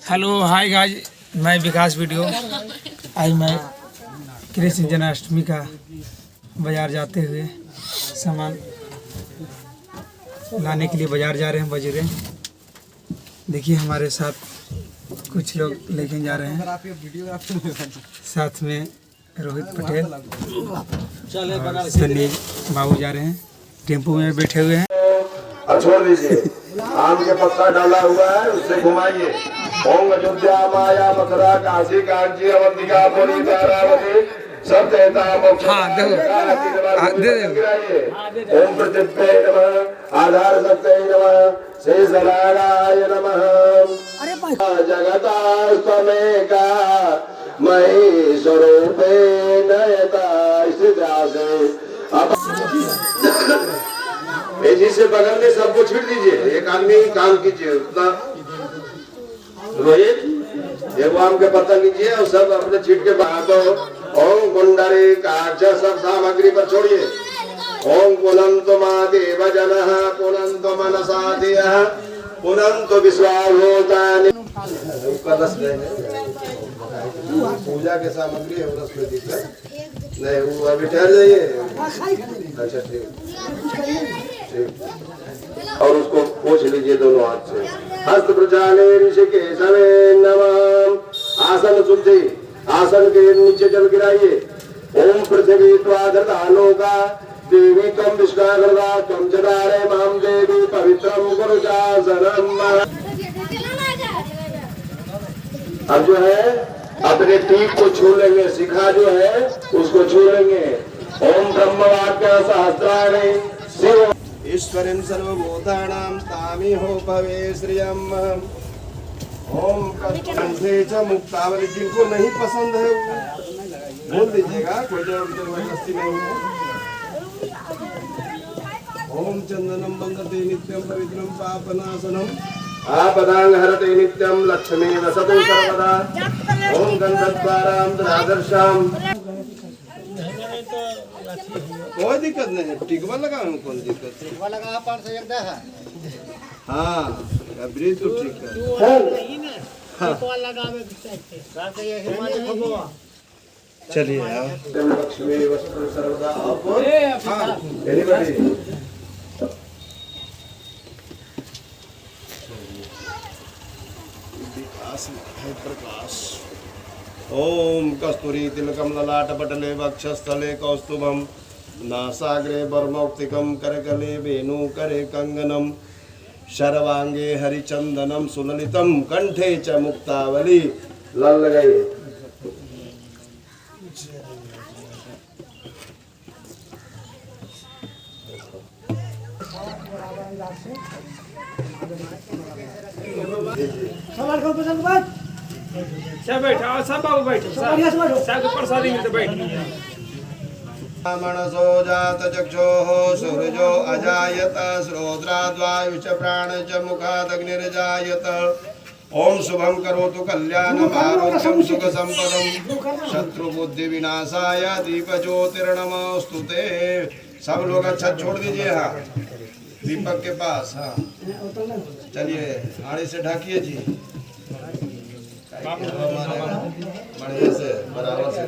Hello hi guys, मैं विकास video. आज मैं कृष्ण जन्माष्टमी का बाज़ार जाते हुए सामान लाने के लिए बाज़ार जा रहे हैं बजरे। देखिए हमारे साथ कुछ लोग लेके जा रहे हैं, साथ में रोहित पटेल, सनी बाबू जा रहे हैं, टेम्पो में बैठे हुए हैं। छोड़ दीजिए, आम के पत्ता डाला हुआ है उससे घुमाइए। ओम अयोध्या माया मथुरा काशी कांची अवंतिका पुरी तारावती सब देवता ओम प्रत्यप्ते नमः आधार सत्ते नमः श्री सदाराय नमः। जगतास्तमेका मयि स्वरूपे नयता स्थितासे। जी से बगल में सबको छीट दीजिए, एक आदमी काम कीजिए उतना। रोहित एक आम के पत्ता लीजिए और सब अपने छीट के बहा दो। ओम कुंडरी काच सब सामग्री पर छोड़िए। ओम पुनंतो महादेव जनः पुनंतो मनसा दियः पुनंतो विश्वाभूतानि। पूजा के सामग्री है रस में दिक्कत नहीं, वो अभी ठहर जाइए। अच्छा ठीक, और उसको पोंछ लीजिए दोनों हाथ से। हस्त प्रचाले ऋषिकेश नमः। आसन शुद्धि, आसन के नीचे जल गिराइए। ओम पृथ्वी त्वादृतालोका देवी त्वं विश्वागर्भा त्वं जदारे मां देवी पवित्रं गुरुचासनम्। अब जो है अपने टीक को छू लेंगे, शिखा जो है उसको छू लेंगे। ओम ब्रह्मवाक्य सहस्राणि शिव ईश्वरीं सर्वभूतानां तामिहो भवे श्रियम्। ओम कंठे च मुक्तावली। जिनको नहीं पसंद है वो बोल दीजिएगा, कोई जबरदस्ती नहीं है। ओम चंदनम वंदते नित्यं पवित्रं पापनाशनम् आपदां हरते नित्यं लक्ष्मी वसतु सर्वदा। ओम गंधद्वारां आदर्शाम। कोई दिक्कत नहीं है, टिकवा लगा कौन दिक्कत है? टिकवा लगा 501 है। हाँ अभी तो ठीक है। टिकवा लगावे साथे ये हिमालय भगवा। चलिए लक्ष्मी वस्तु सर्वदा। हाँ एनीबॉडी प्रकाश। ओम कस्तूरी तिलकम ललाटपटले वक्षस्थले कौस्तुभम नासाग्रे बर्मौक्तिकम करकले वेणुकरे कंगनम शर्वांगे हरिचंदनम सुललितम कंठे च मुक्तावली। लाल लगाइए। सब बैठा, सब बाबू बैठो, सब प्रसादी में तो बैठ। मनसो जात चक्षुः सूर्यो अजायत श्रोत्राद्वायुश्च प्राण च मुखादग्निर्जायत। ओम शुभं करोतु कल्याणम् आरोग्यं सुख संपदं शत्रुबुद्धि विनाशाय दीपज्योतिर्नमोस्तुते। सब लोग अच्छा छोड़ दीजिए। हाँ दीपक के पास। हाँ चलिए हाड़ी से ढकिए जी, बढ़िया से बराबर से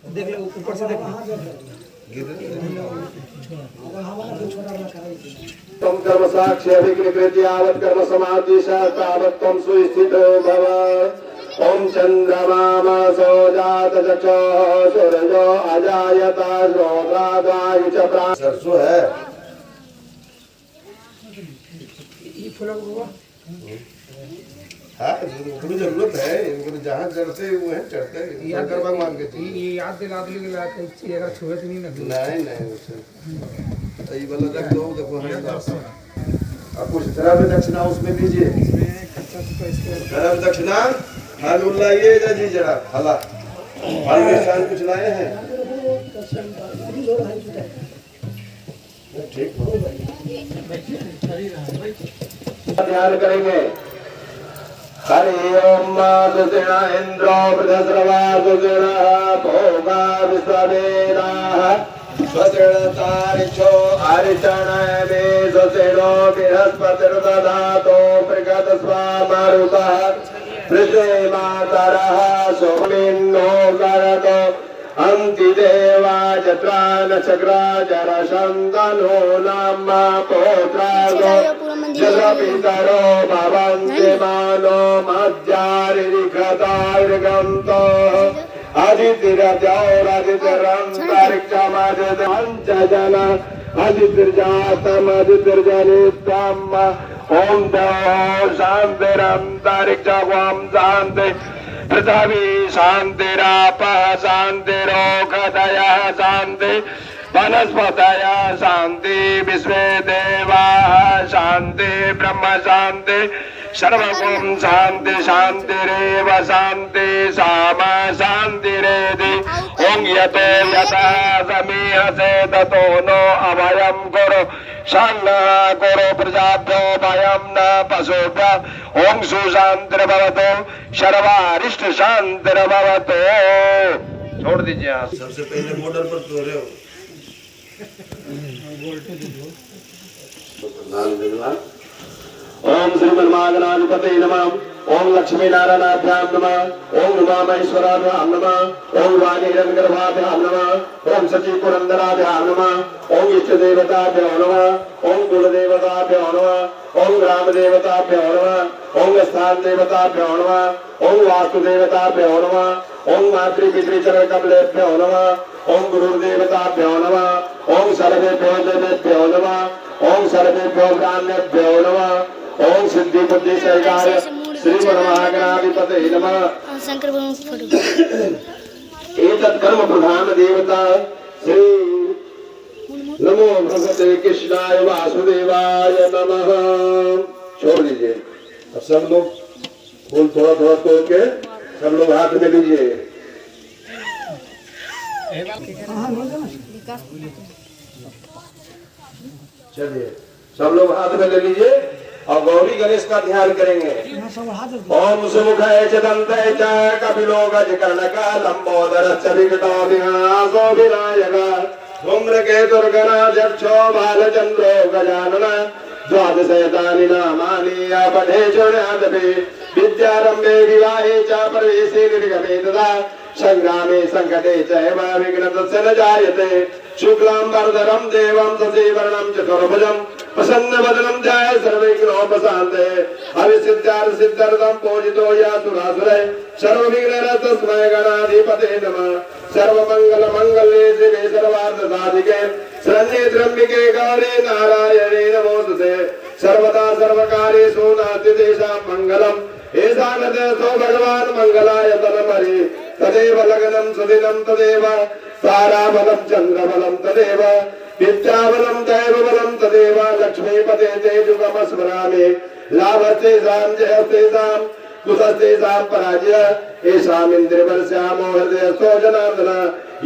देख लो, ऊपर से देख। तुम कर्म साक्षी अभिकृत यावत् कर्म समाधिशा तावत् त्वं सुस्थितो भव। ओम चंद्रमासो जात चक्षुः सूर्यो अजायत श्रोत्राद्वायुश्च प्राण। सरसों है ये फूलों को हाँ थोड़ी जरूरत है इनको, जहाँ चढ़ते हुए हैं चढ़ते हैं। शंकर भगवान के ये याद दिला दिली अगर छुए तो नहीं लगे। नहीं उसे ये वाला रख दो। देखो अब कुछ तरह में दक्षिणा उसमें दीजिए। गरम दक्षिणा फल लाइए जी, जरा फला फल के साथ कुछ लाए हैं। ठीक ध्यान करेंगे। हरि ओम मातुसेना इंद्रो बृहस्रवासुसेना भोगा विश्ववेदाः स्वसेनतारिक्षो हरिचरण में स्वसेनो बृहस्पतिर्दधातो प्रगत स्वामा मारुतः पृथ्वी मातरः सोमिन्नो करतो अन्ति देवा जत्रा नचक्रा जरशन्तनो नाम पोत्रागो जलपितरो भवन्ति मानो मध्यारिघतार्गन्तो अदितिरजौरदितिरन्तरिक्षमदितिरञ्चजन अदितिर्जातमदितिर्जनित्यम् ॐ शान्तिरन्तरिक्षं शान्ति पृथ्वी शान्तिरापः शान्तिरोषधयः शान्ति वनस्पतयः शान्ति विश्वे देवाः शान्ति ब्रह्म शान्ति सर्वं शान्ति शान्तिरेव शान्ति सामा शान्तिरेधि ॐ यतो यतः समीहसे ततो नो अभयं कुरु शान्नः कुरु प्रजाभ्यो भयं न पशुभ्यः ॐ सुशान्तिर्भवतु सर्वारिष्ट शान्तिर्भवतु। छोड़ दीजिए आप। सबसे पहले बॉर्डर पर तो रहे हो ओम श्रीमन्मागणाधिपते नमः ओम लक्ष्मी नारायणाभ्यां नमः ओम उमामहेश्वराभ्यां नमः ओम वाणीरंगर्भाभ्यां नमः ओम सचिपुरंदराभ्यां नमः ओम इष्टदेवताभ्यो नमः ओम कुलदेवताभ्यो नमः ओम ग्रामदेवताभ्यो नमः ओम स्थान देवताभ्यो नमः ओम वास्तुदेवताभ्यो नमः ओम मातृपितृचरणकमलेभ्यो नमः ओम गुरुदेवताभ्यो नमः ओम सर्वेभ्यो देवेभ्यो नमः ओम सर्वेभ्यो ब्राह्मणेभ्यो नमः ओम सिद्धि बुद्धि सहकार श्री महागणाधिपते नमः। एतत् कर्म प्रधान देवता श्री नमो भगवते कृष्णाय वासुदेवाय नमः। छोड़ दीजिए। अब सब लोग फूल थोड़ा थोड़ा तोड़ के सब लोग हाथ में लीजिए। चलिए सब लोग हाथ में ले लीजिए और गौरी गणेश का ध्यान करेंगे। ओम सुमुखाय च दन्ताय च कपिलो गजकर्णक लंबोदरश्च विकटो विनाशो विनायक धूम्रकेतुर्गणाध्यक्षो बालचन्द्रो गजानन द्वादशैतानि नामानि पठे शृणुयादपि विद्यारम्भे विवाहे च प्रवेशे निर्गमे तदा संग्रामे संकटे चैव विघ्नतस्य न जायते शुक्लांबरधरं देवं शशिवर्णं चतुर्भुजं प्रसन्नवदनं ध्याये सर्वविघ्नोपशान्ते अविसिद्धार्थ सिद्धार्थं पूजितो यासुरासुरे सर्वविघ्नहर तस्मै गणाधिपते नमः। सर्वमंगलमंगले शिवे सर्वार्थसाधिके शरण्ये त्र्यंबिके गौरी नारायणे नमोस्तुते सर्वदा सर्वकार्येषु नास्ति तेषां मंगलम् एषा न देशो भगवान् मंगलाय तन्महि तदेव लग्नं सुदिनं तदेव ताराबलं चन्द्रबलं तदेव विद्याबलं दैवबलं तदेव लक्ष्मीपते ते युगमस्मरामि लाभस्तेषां जयस्तेषां कुशस्तेषां पराजय येषाम् इन्द्रियवर्ष्यामो हृदयस्थो जनार्दन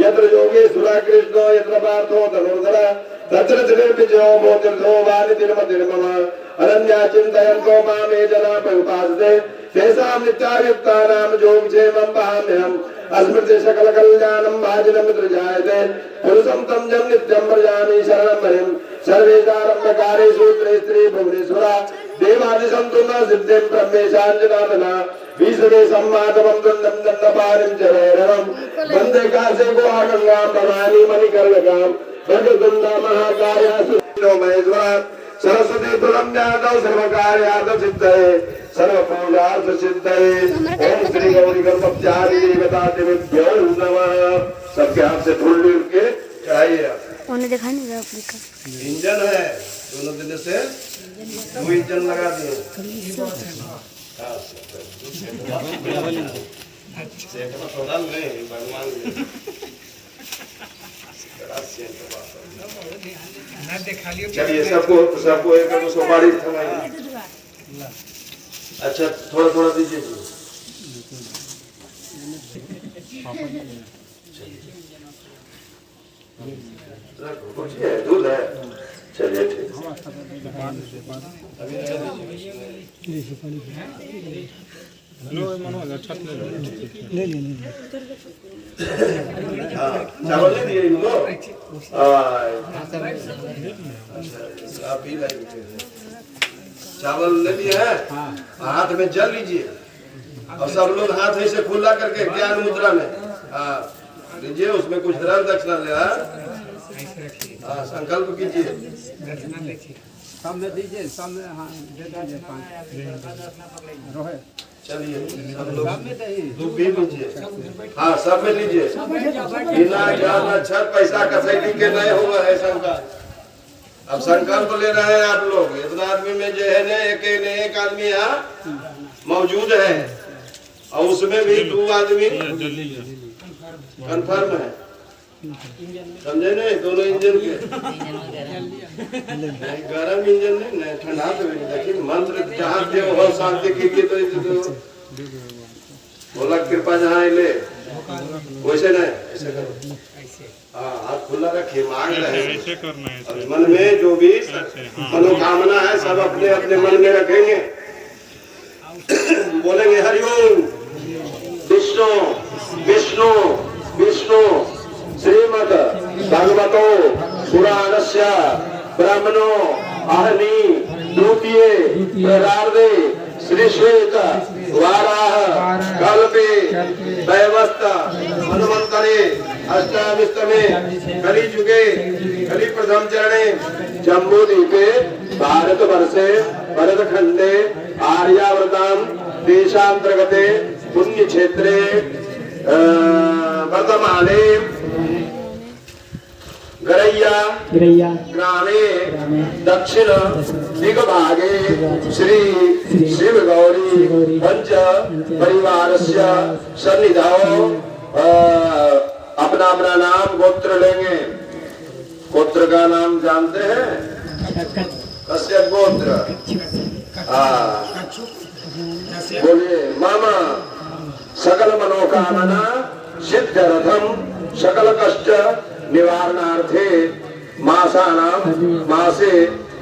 यत्र योगेश्वरः कृष्णो यत्र पार्थो धनुर्धर तत्र त्रिर्विजयो भूतिर्धो वानितिर्मतिर्मम अनन्या चिन्तयन्तो मामे जना उपासते तेषां नित्यायुक्तानां योगक्षेमं वहाम्यहम् अस्मृति सकल कल्याणं भाजनं मित्रजायते पुरुषं तं जं नित्यं व्रजामि शरणं हरिं सर्वेदारम्भकारेषु स्त्री भुवनेश्वरा देवादिसन्तु न सिद्धिं ब्रह्मेशाञ्जनादन विश्वे सम्मातमं दण्डं दण्डपारिं च भैरवं वन्दे काशे गुहागङ्गां भवानी मणिकर्णकां भगवन्दा महाकाया सुनो महेश्वरा सरस्वती तुलं ज्ञातौ सर्वकार्यार्थं सिद्धये सर्वपूजार्थ सिद्धये ओम श्री गौरी गणपत्यादि देवता देवेभ्यो नमः। सबके हाथ से फूल लेके चढ़ाइए। उन्हें दिखा नहीं रहा इंजन है दोनों दिन से 2 इंजन लगा दिए। चलिए सबको एक सुपारी थमाइए। अच्छा थोड़ा थोड़ा दीजिए। कुछ है दूध है। चलिए ठीक चावल ले दिए इनको। आप ही लाइए। चावल ले लिए हैं, हाथ में जल लीजिए और सब लोग हाथ ऐसे खुला करके ज्ञान मुद्रा में लीजिए, उसमें कुछ धर्म दक्षिणा ले, संकल्प कीजिए, सामने दीजिए, सामने हाँ दे दीजिए 5 रोहे। चलिए सब लोग दूध भी लीजिए, हाँ सब में लीजिए, बिना ज्ञान अक्षर पैसा कसैली के नहीं हुआ है संकल्प। अब संकल्प ले रहे हैं आप लोग, इतना आदमी में जो है ना एक आदमी यहाँ मौजूद है और उसमें भी 2 आदमी कंफर्म है, समझे नहीं, दोनों इंजन के गरम इंजन नहीं ठंडा तो देखिए मंत्र जहाँ दे हो शांति कीजिए तो बोला कृपा जहाँ ले वैसे नहीं, ऐसे करो, हाँ हाथ खुला रखिए, मांग रहे हैं मन में जो भी मनोकामना है सब अपने अपने मन में रखेंगे, बोलेंगे हरिओम विष्णु विष्णु विष्णु श्रीमद भगवतो पुराणस्य ब्रह्मणो अहनि द्वितीये प्रारब्धे श्री श्वेत वाराह कल्पे दैवस्त मन्वन्तरे अष्टादशतमे कलिजुगे कलि प्रथम चरणे जम्बूद्वीपे भारतवर्षे भरतखंडे आर्यावर्तां देशांतर्गते पुण्य क्षेत्रे वर्तमाने गरैया ग्रामे दक्षिण दिग्भागे श्री शिव गौरी पंच परिवारस्य सन्निधौ अपना अपना नाम गोत्र लेंगे। गोत्र का नाम जानते हैं? कश्यप गोत्र। बोलिए मामा सकल मनोकामना सिद्ध्यर्थम सकल कष्ट निवारणार्थे मासे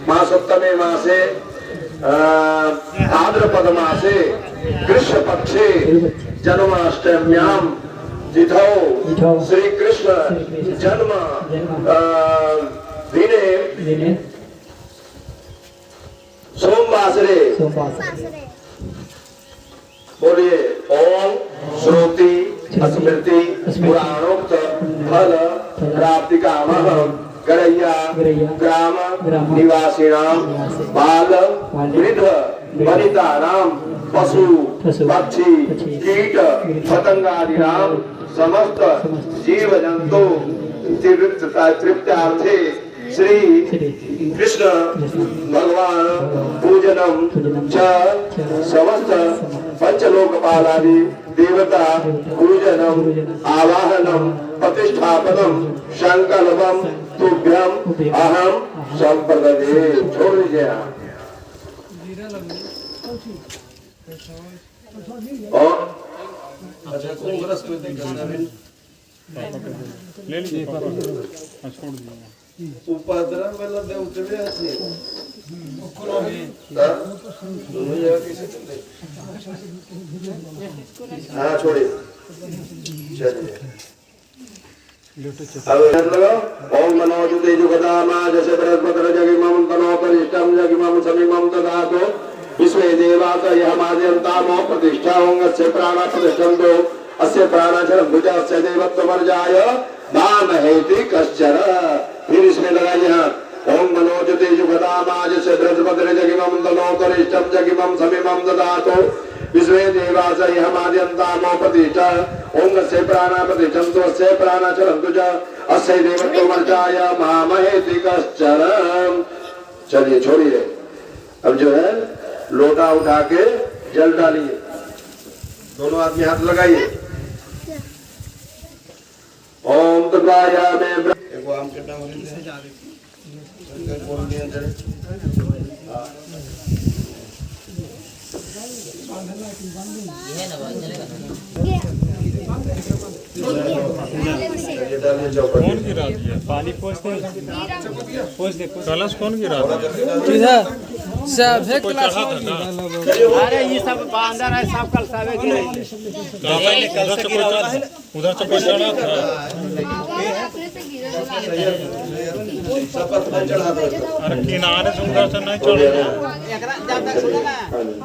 मासोत्तमे मासे भाद्रपद मासे कृष्ण पक्षे जन्माष्टम्यां तिथौ श्री कृष्ण जन्म दिने सोमवासरे बोलिए ओम श्रुति स्मृति पुराणोक्त फल प्राप्ति कामः गरैया ग्राम निवासिनां बाल वृद्ध वनितानां पशु पक्षी कीट पतंगादीनां समस्त जीव जंतु तृप्त्यार्थे श्री कृष्ण भगवान पूजनम च समस्त पंचलोकपालादि देवता पूजनम आवाहनम प्रतिष्ठापनम संकल्पम तुभ्यम अहम संप्रददे। छोड़ दीजिए और अच्छा ले लीजिए छोड़ दीजिए उपद्रव वाला देवते ऐसे हाँ छोड़िए चलिए अब लगाओ ओम मनोजुते जुगदामा जैसे बृहस्पति जगिमं तनो परिष्टम जगिमं समीमं ददातो विश्वे देवास यमाद्यन्तामो प्रतिष्ठा ओंगस्य प्राणा प्रतिष्ठन्तो अस्य प्राणाचरं भुजस्य देवत्वमर्जाय नामहेति कश्चन। फिर इसमें लगाइए हाथ ओम मनोजुते जुगदामा जैसे बृहस्पति जगिमं तनो परिष्टम जगिमं समीमं ददातो विश्वे देवास यमाद्यन्तामो प्रतिष्ठा ओंगस्य प्राणा प्रतिष्ठन्तो अस्य प्राणाचरं च अस्य देवत्वमर्जाय नामहेति कश्चन। चलिए छोड़िए, अब जो है लोटा उठा के जल डालिए, दोनों आदमी हाथ लगाइए। ओम तत्वाया में एगो आम के नाम बोल दिया जरे कौन गिरा दिया पानी पोछ दे कलश कौन गिरा दिया सब एक क्लास अरे ये सब अंदर है सब कल सब उधर से कोई चढ़ा था शपथ में चढ़ा दो। अरे किनारे सुंदर से नहीं चढ़ेगा।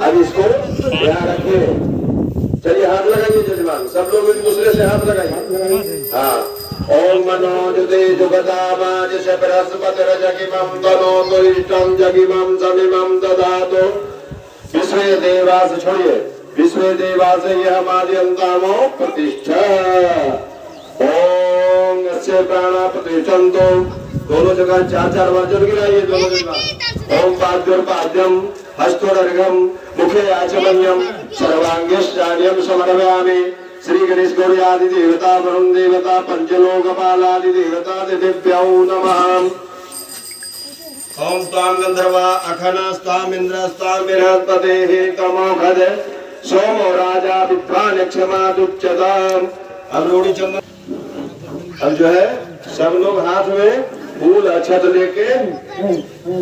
अब इसको ध्यान रखिए। चलिए हाथ लगाइए जजमान, सब लोग एक दूसरे से हाथ लगाइए। हाँ, ओम मनोज तेज बदामाज से बृहस्पति रजगिमं तनोतु इष्टं जगिमं समिमं ददातु। विश्व देवास छोड़िए, विश्व देवास यह माद्यंतामो प्रतिष्ठा। ओम अस्य प्राणा प्रतिष्ठन्तो। दोनों जगह 4-4 बार जोर गिराइए दोनों जगह। ओम पाद्योर्पाद्यम हस्तोरर्घम मुखे आचमन्यम सर्वांगेष्टान्यम समर्पयामि। श्री गणेश गौरी आदि देवता वरुण देवता पंचलोकपाल आदि देवता दिव्यौ नमः। ओम त्वां गंधर्वा अखनस्त्वां इंद्रस्त्वां बृहस्पतिः तमोघद सोमो राजा विद्वान् क्षमादुच्यताम्। अब रोड़ी चंदन, अब जो है सब लोग हाथ में फूल अक्षत लेके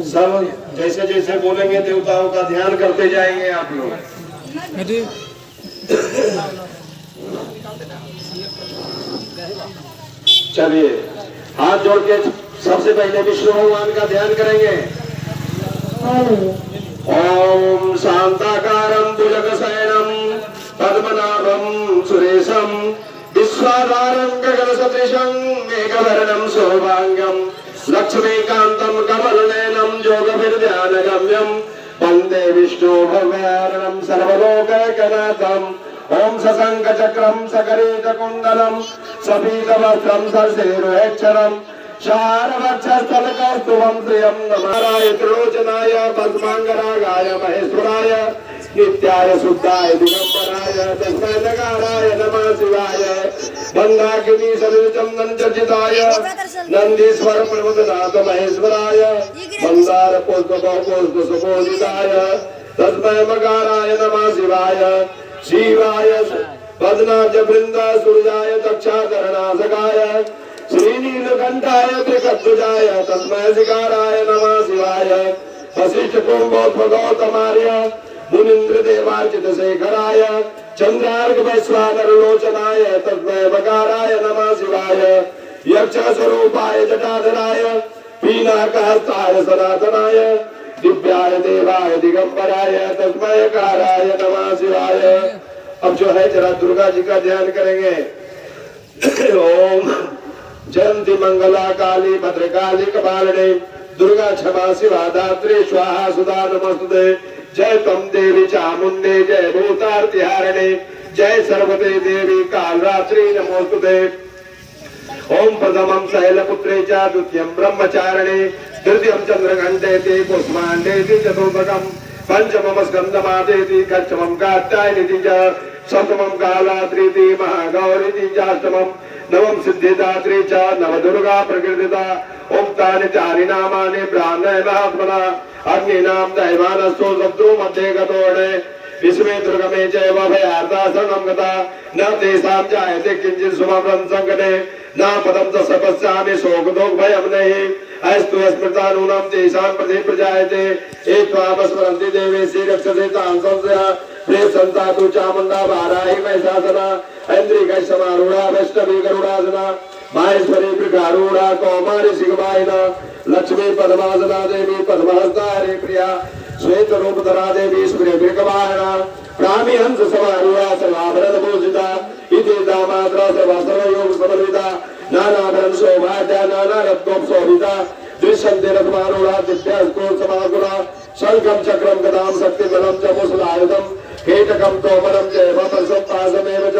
सब जैसे जैसे बोलेंगे देवताओं का ध्यान करते जाएंगे आप लोग। चलिए हाथ जोड़ के सबसे पहले विष्णु भगवान का ध्यान करेंगे। ओम शांताकारं भुजगशयनं पद्मनाभं सुरेशं विश्वाधारं गगनसदृशं मेघवर्णं शोभांगं लक्ष्मीकान्तं कमलनयनं योगभिर्ध्यानगम्यं वन्दे विष्णु भगवानं सर्वलोकैकनाथम्। ओम सशंक चक्रम सकरीत कुंडलम सपीतवस्त्रम सरसेरुहेक्षरम शारवक्षस्थलकौस्तुभं श्रियं नमाराय त्रिलोचनाय पद्मांगरागाय महेश्वराय नित्याय शुद्धाय दिगंबराय तस्मै नकाराय नमः शिवाय। मंदाकिनी सलिल चंदन चर्चिताय नंदीश्वर प्रभुनाथ महेश्वराय मंदार पुष्प सुपोजिताय तस्मै मकाराय नमः शिवाय। शिवाय पद्मनाभ वृंद सूर्याय दक्षाधरणासकाय श्रीनीलकंठाय त्रिकध्वजाय तस्मै शिकाराय नमः शिवाय। वशिष्ठ कुंभोद्भगौतमार्य मुनीन्द्र देवार्चित शेखराय चंद्रार्क वैश्वानर लोचनाय तस्मै बकाराय नमः शिवाय। यक्ष स्वरूपाय जटाधराय पीनाकहस्ताय सनातनाय दिव्याय देवाय दिगंबराय तस्मै काराय नमः शिवाय। अब जो है जरा दुर्गा जी का ध्यान करेंगे। ओम जयंती मंगला काली भद्रकाली कपालिनी दुर्गा क्षमा शिवा दात्री स्वाहा सुधा नमस्तुते। जय तम देवी चामुंडे जय भूतार्तिहारिणी जय सर्वते देवी कालरात्रि नमोस्तुते। ओम प्रथमं शैलपुत्रे च द्वितीयं ब्रह्मचारिणे तृतीयं चंद्रघंटेति कुष्मांडेति चतुर्थकं पंचमं स्कंदमादेति षष्ठमं कात्यायनीति च सप्तमं कालात्रीति महागौरीति चाष्टमं नवम सिद्धिदात्री च नवदुर्गा प्रकृतिता। उक्तानि चारि नामानि ब्राह्मणे महात्मना अग्निनां दैवानस्तु शत्रु मध्ये गतोऽणे विश्वे दुर्गमे चैव भयार्ता शरणं गता न तेषां जायते किंचित् शुभं संकटे न पदं च सपश्यामि शोकदुःख भयं नहि अस्तु स्मृता नूनं तेषां प्रति प्रजायते एत्वापस्मरन्ति देवेशि रक्षसे तां संशया प्रेषन्ता तु चामुण्डा वाराहि महिषासना ऐन्द्रिकैश्चमारूढा वैष्णवी गरुडासना माहेश्वरी मृगारूढा कौमारी सिंहवाहिना लक्ष्मी पद्मासना देवी पद्महस्ता हरे प्रिया श्वेत रूपधरा देवी सूर्यमृगवाहिना प्रामी हंस समारूढ़ा सर्वाभरण भूषिता इति दामात्रा सर्वास्त्रयोग समन्विता नानाभरण शोभाढ्या नाना रत्नोपशोभिता दृश्यन्ते रत्नारूढ़ा दिव्यास्त्रो समाकुला शंखं चक्रं गदां शक्तिबलं च मुसलायुधं केटकं तोमरं चैव परशुपाशमेव च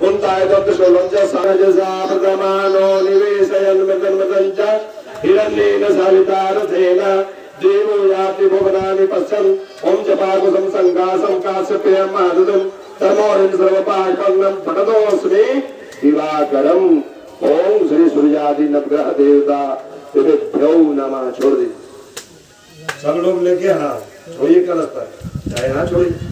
कुन्तायुधं त्रिशूलं च सहजसा प्रमानो निवेशयन् मृदन्मृदं च हिरण्येन सविता रथेन देवो याति भुवनानि पश्यन् ओम जपाकुसं संकासं काश्यपेयं माधुदं तमोरिं सर्वपाकर्णं पठतोऽस्मि दिवाकरम्। ओम श्री सूर्यादि नवग्रह देवता तेभ्यो नमः। छोड़ दी सब लोग लेके हाथ छोड़िए कलश पर चाहे हाथ छोड़िए।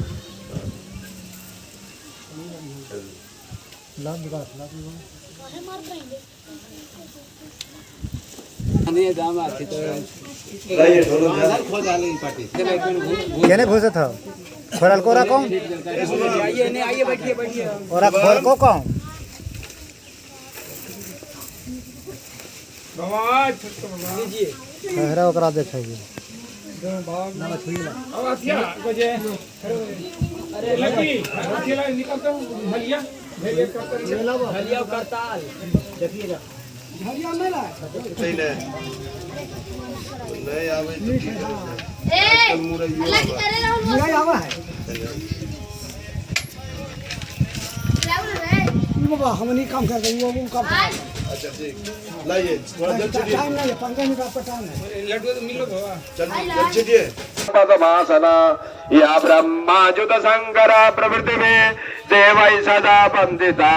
केने घुसे था खोरल को रखो आइए बैठिए और खोल को कौन हरा ओकरा देखेगी नहीं आवे तो ठीक है आजकल मुरैयो बाबा हम नहीं काम कर रहे वो काम अच्छा ठीक लाइए थोड़ा जल्द चलिए टाइम नहीं है 15 मिनट का टाइम है लड्डू तो मिलो बाबा जल्द चलिए पद्मासना या ब्रह्माजुत शंकर प्रवृत्ति में देवै सदा वंदिता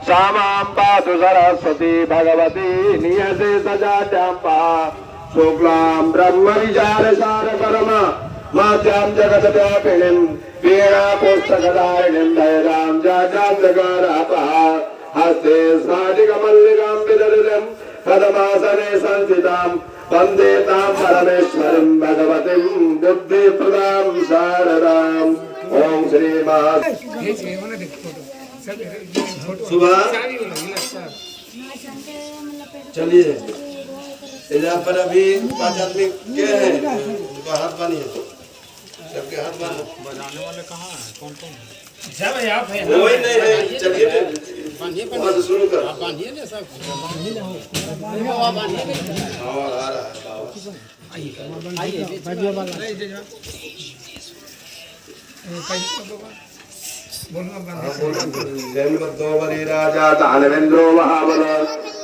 सामां पातु सरस्वती भगवती नियते सजा चंपा शुक्लां ब्रह्म विचार सार परमा मात्यां जगत व्यापिनीं वीणा पुस्तकधारिणीं धैर्यां जाजां जगारापः हस्ते स्फाटिकमल्लिकां विदरितं पद्मासने संस्थितां वन्दे तां परमेश्वरीं भगवतीं बुद्धिप्रदां शारदाम् ओम श्री सुबह चलिए यहाँ पर अभी 5 आदमी के हैं तो हाथ बांधिए सबके हाथ बांधो बजाने वाले कहाँ हैं कौन कौन सब आप है कोई नहीं है चलिए वहाँ से शुरू कर बांधिए ना सब बांधिए हवा आ रहा है बाबा आइए देवदत्तो बलि राजा दानवेन्द्रो महाबल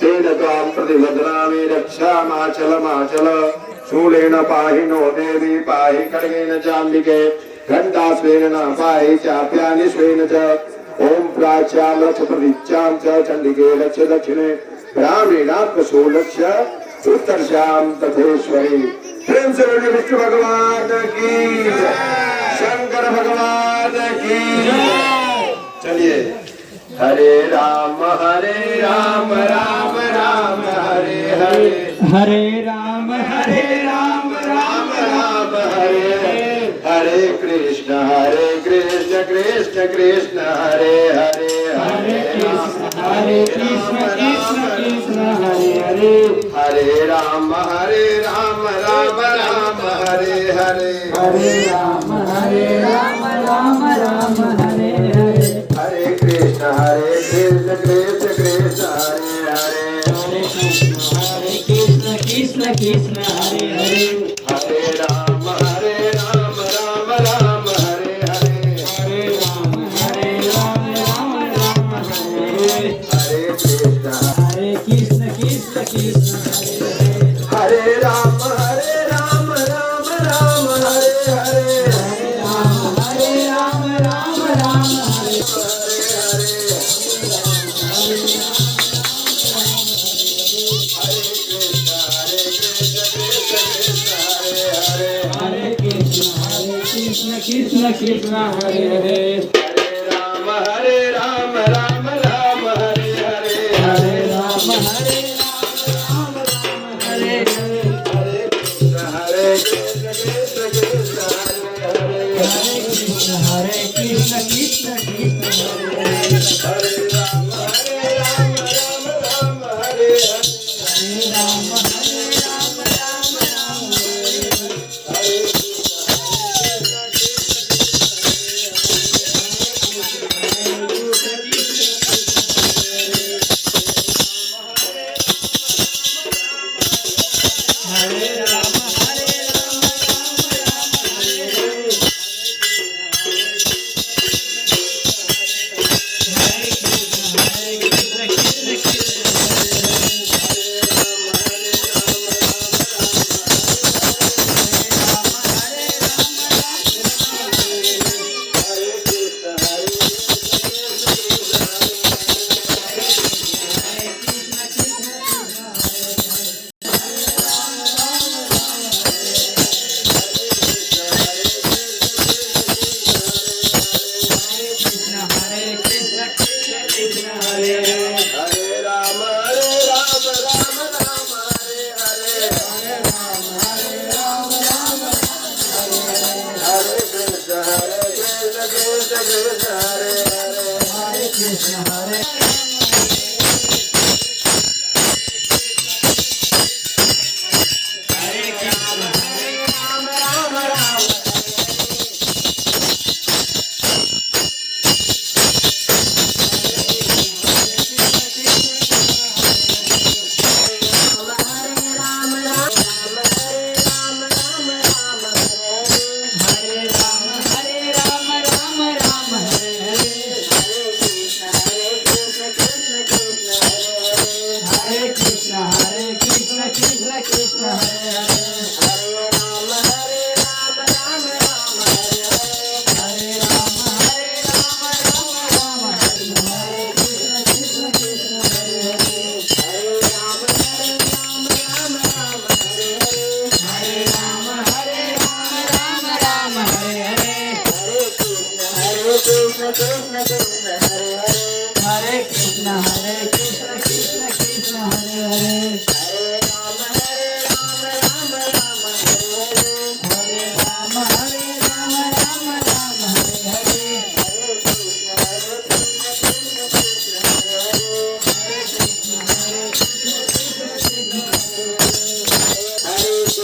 तेन त्वां प्रतिभद्रामि रक्षामाचल शूलेन पाहि नो देवी पाहि खड्गेन चाम्बिके घण्टास्वेन न पाहि चाप्यानि स्वेन च ओम प्राच्यां रक्ष प्रतीच्यां च चण्डिके रक्ष दक्षिणे ब्राह्मीणात्मसो रक्ष उत्तरस्यां तथेश्वरी प्रेम से बोलिए विष्णु भगवान की जय शंकर भगवान की चलिए हरे राम राम राम हरे हरे हरे राम राम राम हरे हरे हरे कृष्ण कृष्ण कृष्ण हरे हरे हरे कृष्ण कृष्ण हरे हरे हरे राम राम हरे हरे हरे राम राम हरे हरे हरे कृष्ण कृष्ण कृष्ण हरे हरे हरे कृष्ण कृष्ण हरे हरे हरे राम राम हरे हरे हरे राम हरे हरे कृष्ण कृष्ण हरे हरे हरे राम राम हरे हरे हरे राम हरे हरे कृष्ण कृष्ण हरे हरे राम राम हरे हरे हरे राम हरे हरे कृष्ण कृष्ण कृष्ण हरे हरे कृष्ण कृष्ण हरे हरे राम राम हरे हरे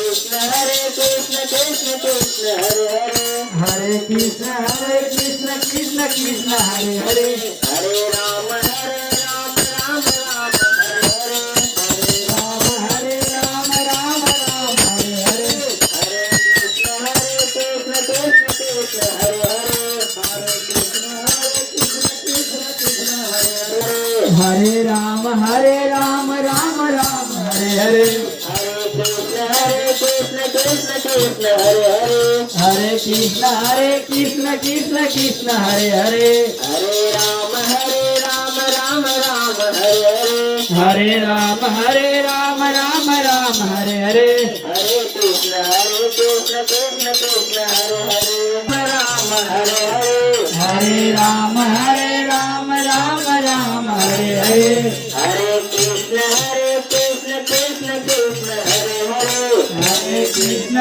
कृष्ण कृष्ण कृष्ण हरे हरे हरे कृष्ण कृष्ण कृष्ण हरे हरे हरे राम राम हरे राम राम हरे हरे हरे राम राम राम हरे हरे हरे कृष्ण कृष्ण कृष्ण हरे हरे हरे राम राम हरे हरे राम राम हरे हरे हरे कृष्ण कृष्ण कृष्ण हरे हरे राम हरे हरे राम राम हरे हरे हरे कृष्ण कृष्ण कृष्ण हरे हरे हरे कृष्ण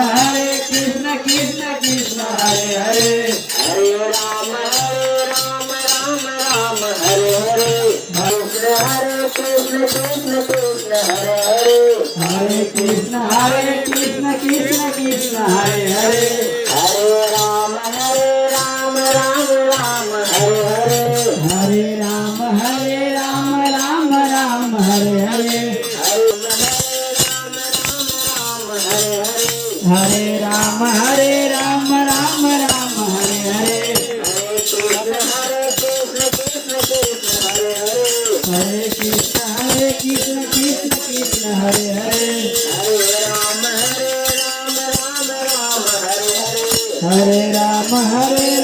कृष्ण कृष्ण हरे हरे हरे राम हरे हरे कृष्ण कृष्ण कृष्ण हरे हरे हरे कृष्ण कृष्ण कृष्ण हरे हरे हरे राम राम हरे हरे हरे राम राम हरे हरे हरे राम राम हरे हरे हरे कृष्ण कृष्ण कृष्ण हरे हरे हरे राम राम हरे हरे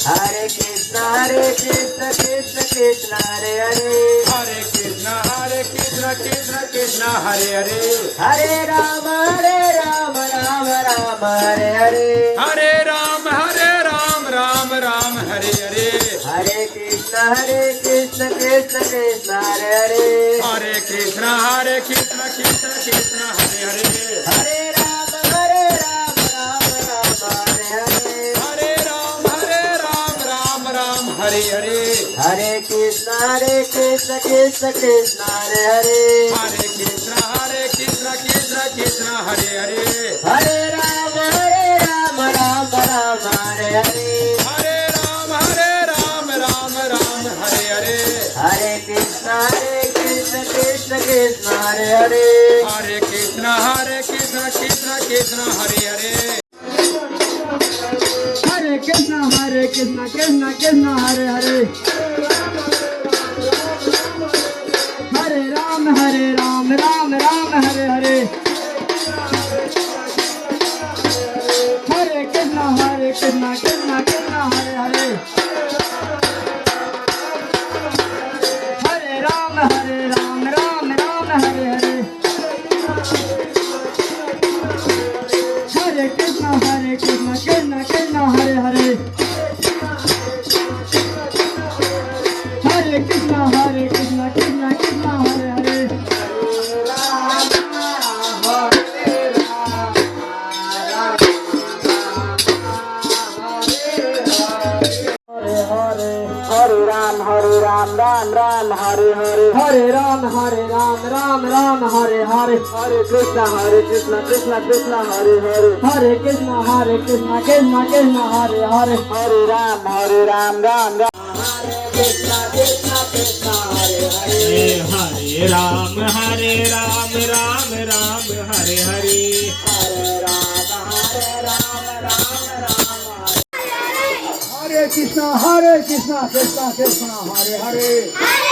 हरे हरे कृष्ण कृष्ण कृष्ण हरे हरे हरे कृष्ण कृष्ण हरे हरे हरे राम राम हरे हरे हरे राम राम हरे हरे हरे कृष्ण कृष्ण कृष्ण हरे हरे हरे कृष्ण कृष्ण हरे हरे हरे राम हरे राम हरे हरे हरे कृष्ण कृष्ण कृष्ण हरे हरे हरे कृष्ण कृष्ण हरे हरे हरे राम राम हरे हरे हरे राम हरे हरे हरे कृष्ण कृष्ण कृष्ण हरे हरे हरे कृष्ण कृष्ण हरे हरे हरे कृष्ण कृष्ण हरे हरे हरे राम राम हरे हरे हरे कृष्ण कृष्ण हरे हरे हरे राम हरे हरे हरे कृष्ण कृष्ण हरे हरे हरे कृष्ण कृष्ण हरे हरे हरे राम राम हरे हरे हरे राम हरे हरे हरे कृष्ण कृष्ण हरे हरे हरे कृष्ण कृष्ण हरे हरे हरे राम कृष्ण हरे हरे हरे राम हरे राम हरे हरे हरे कृष्ण कृष्ण हरे हरे